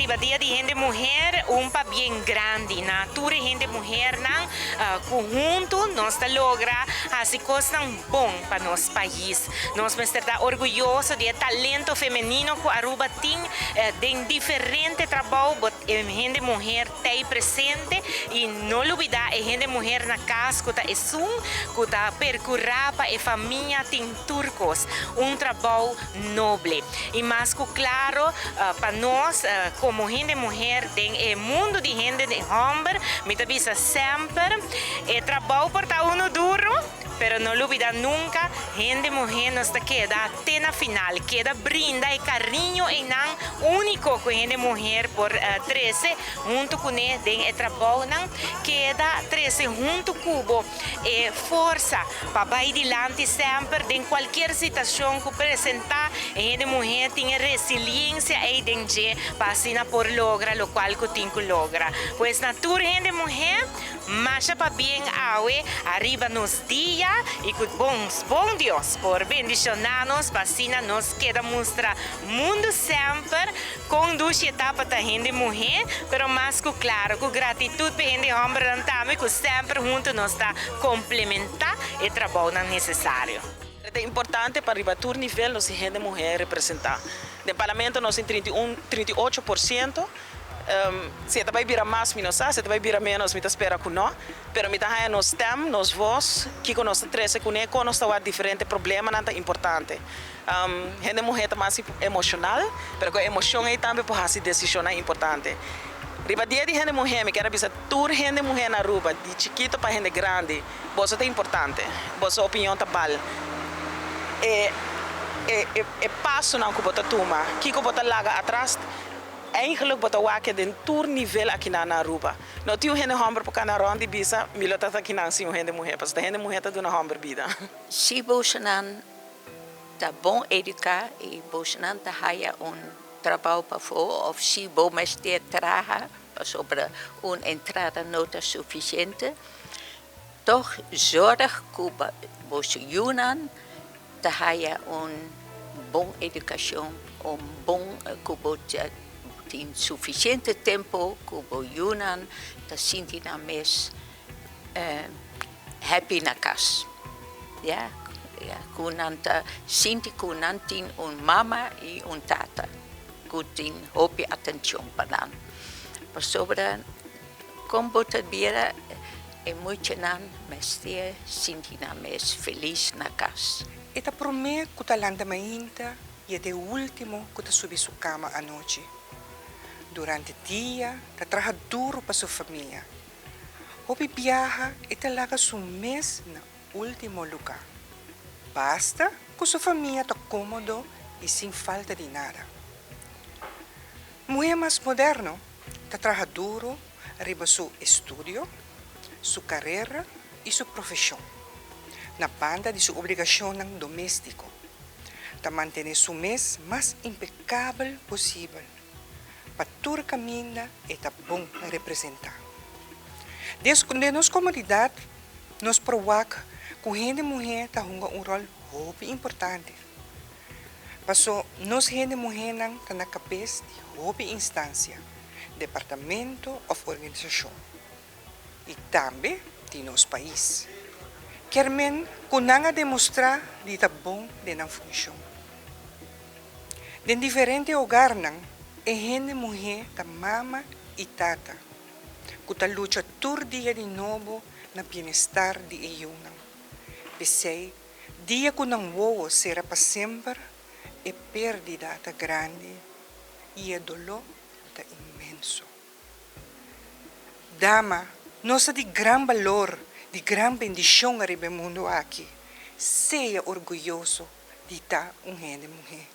arriba dia de gente mulher bem grande na tour gente mulher nang conjunto nós tá logra assim coisas bom para nosso país. Nós está orgulhoso de talento feminino que Aruba tem de diferente trabalho gente mulher tem presente e não olvidar gente mulher na casa que tá que tá percorrer para a família tem turcos trabalho nobre e mais claro para nós como gente mulher tem mundo de gente de homem me avisa sempre trabalho por uno duro pero no olvida nunca gente mulher nos queda até na final queda brinda e carinho e não único com gente mulher por 13 junto com ele tem trabalho não queda 13 junto cubo e força para ir adiante sempre em qualquer situação que apresentar gente mulher tem resiliência e dengue para assim por lograr o qual que tem que lograr pois na tour gente mulher marcha para bem awe arriba nos dias e que bom Deus por bendicionar-nos para assim nos queda mostrar mundo sempre conduz etapa da gente mulher pero mais que claro com gratitude para gente homem também que sempre junto nos está complementar e trabalho necessário. É importante para arribar a nível nós gente mulher representar. No parlamento nós em 38%. Se vai virar mais, se vai virar menos, me espera que não. Pero me tá nós temos, nós voz, que nós três com nós tá diferente problema não é importante. Gente mulher tá mais emocional, pero a emoção aí também por fazer decisão é importante. Riba dia de gente mulher, me quero avisar toda gente mulher na Aruba, de chiquito para gente grande, você é importante, você opinião tá bal. Passo não que você toma, que você larga atrás. Eigenlijk wat we den tour nível aqui na Aruba. Não tinha gente homem para na ronda bisa, milota aqui na sim gente mulher, parce que gente mulher tá dando homem vida. Se Bolsonaro tá bom educar e Bolsonaro tá haya trabalho para fora, ou se bom mas ter traga sobre entrada nota suficiente, toch zorg que Bolsonaro tá haya bom educação, bom que tem suficiente tempo que o Yunan está sentindo mais happy na casa. Ja, que não está sentindo que não tem mama e tata que tem hope atenção para não. Por sobre como você vira é muito não, mas te sentindo mais feliz na casa. Eta prometo que talanta mainta e é o último que te subir sua cama à noite. Durante o dia, trabalha duro para sua família. Hobby viaja e talaga seu mês no último lugar. Basta que sua família está cômodo e sem falta de nada. Mulher mais moderno, trabalha duro arriba seu estudo, sua carreira e sua profissão. Na banda de sua obrigação doméstico, para manter seu mês mais impecável possível. Para toda a caminha é bom representar. Desde nossa comunidade, nós provamos que a gente mulher está jogando rol muito importante. Passou, nós gente mulher está na cabeça de muito instância, departamento ou organização. E também de nosso país. Querem que não demonstrar que está bom de não função. De diferentes lugares, a gente mulher da mama e tata, que está luta todo dia de novo na bem-estar de Iuna. Pensei, dia que não vou ser para sempre, é perdida tá grande e é dolor tá imenso. Dama, nossa de grande valor, de grande bendição arriba o mundo aqui, seja orgulhoso de estar gente mulher.